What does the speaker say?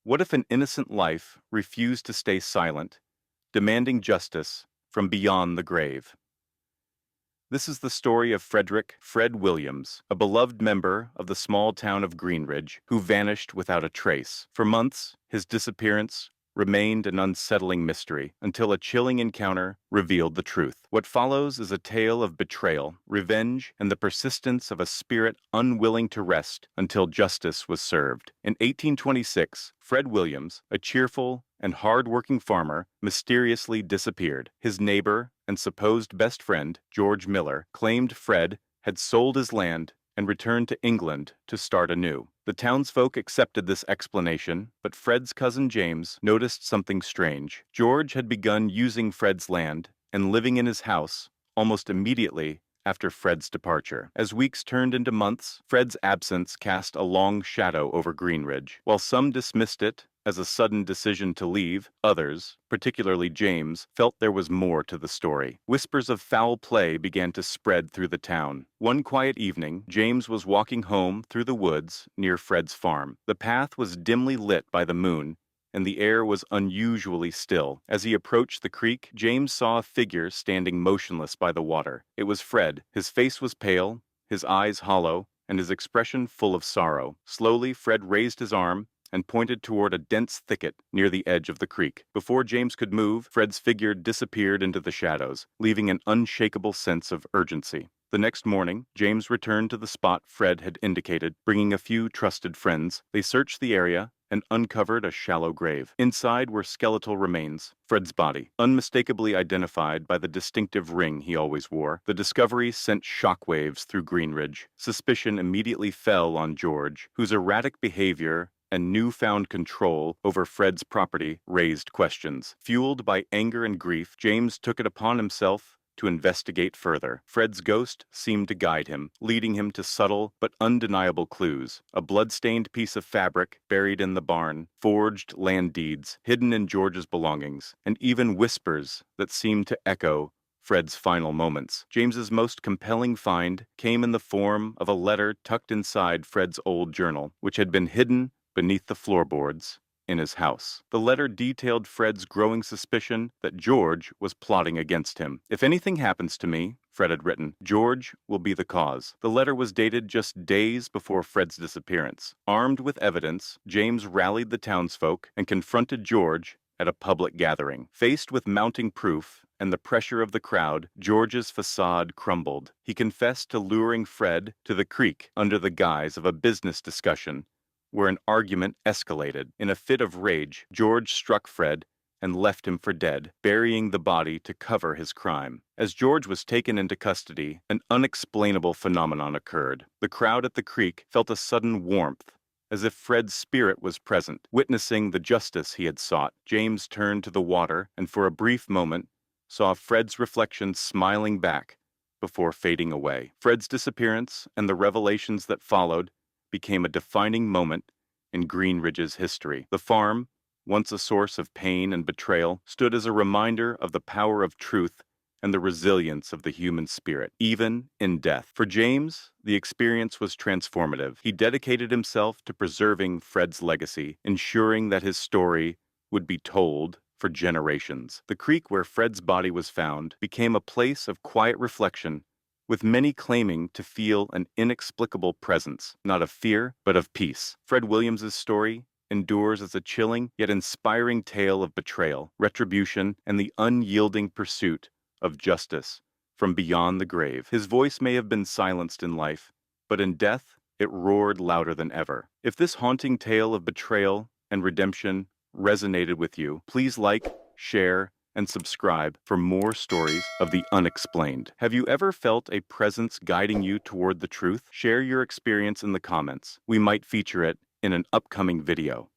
What if an innocent life refused to stay silent, demanding justice from beyond the grave? This is the story of Fred Williams, a beloved member of the small town of Greenridge who vanished without a trace. For months, his disappearance remained an unsettling mystery until a chilling encounter revealed the truth. What follows is a tale of betrayal, revenge, and the persistence of a spirit unwilling to rest until justice was served. In 1826, Fred Williams, a cheerful and hard-working farmer, mysteriously disappeared. His neighbor and supposed best friend, George Miller, claimed Fred had sold his land and returned to England to start anew. The townsfolk accepted this explanation, but Fred's cousin James noticed something strange. George had begun using Fred's land and living in his house almost immediately after Fred's departure. As weeks turned into months, Fred's absence cast a long shadow over Greenridge. While some dismissed it as a sudden decision to leave, others, particularly James, felt there was more to the story. Whispers of foul play began to spread through the town. One quiet evening, James was walking home through the woods near Fred's farm. The path was dimly lit by the moon, and the air was unusually still. As he approached the creek, James saw a figure standing motionless by the water. It was Fred. His face was pale, his eyes hollow, and his expression full of sorrow. Slowly, Fred raised his arm and pointed toward a dense thicket near the edge of the creek. Before James could move, Fred's figure disappeared into the shadows, leaving an unshakable sense of urgency. The next morning, James returned to the spot Fred had indicated, bringing a few trusted friends. They searched the area and uncovered a shallow grave. Inside were skeletal remains, Fred's body, unmistakably identified by the distinctive ring he always wore. The discovery sent shockwaves through Greenridge. Suspicion immediately fell on George, whose erratic behavior and newfound control over Fred's property raised questions. Fueled by anger and grief, James took it upon himself to investigate further. Fred's ghost seemed to guide him, leading him to subtle but undeniable clues. A blood-stained piece of fabric buried in the barn, forged land deeds hidden in George's belongings, and even whispers that seemed to echo Fred's final moments. James's most compelling find came in the form of a letter tucked inside Fred's old journal, which had been hidden beneath the floorboards in his house. The letter detailed Fred's growing suspicion that George was plotting against him. "If anything happens to me," Fred had written, "George will be the cause." The letter was dated just days before Fred's disappearance. Armed with evidence, James rallied the townsfolk and confronted George at a public gathering. Faced with mounting proof and the pressure of the crowd, George's facade crumbled. He confessed to luring Fred to the creek under the guise of a business discussion, where an argument escalated. In a fit of rage, George struck Fred and left him for dead, burying the body to cover his crime. As George was taken into custody, an unexplainable phenomenon occurred. The crowd at the creek felt a sudden warmth, as if Fred's spirit was present. Witnessing the justice he had sought, James turned to the water and for a brief moment saw Fred's reflection smiling back before fading away. Fred's disappearance and the revelations that followed became a defining moment in Greenridge's history. The farm, once a source of pain and betrayal, stood as a reminder of the power of truth and the resilience of the human spirit, even in death. For James, the experience was transformative. He dedicated himself to preserving Fred's legacy, ensuring that his story would be told for generations. The creek where Fred's body was found became a place of quiet reflection, with many claiming to feel an inexplicable presence, not of fear, but of peace. Fred Williams's story endures as a chilling yet inspiring tale of betrayal, retribution, and the unyielding pursuit of justice from beyond the grave. His voice may have been silenced in life, but in death it roared louder than ever. If this haunting tale of betrayal and redemption resonated with you, please like, share, and subscribe for more stories of the unexplained. Have you ever felt a presence guiding you toward the truth? Share your experience in the comments. We might feature it in an upcoming video.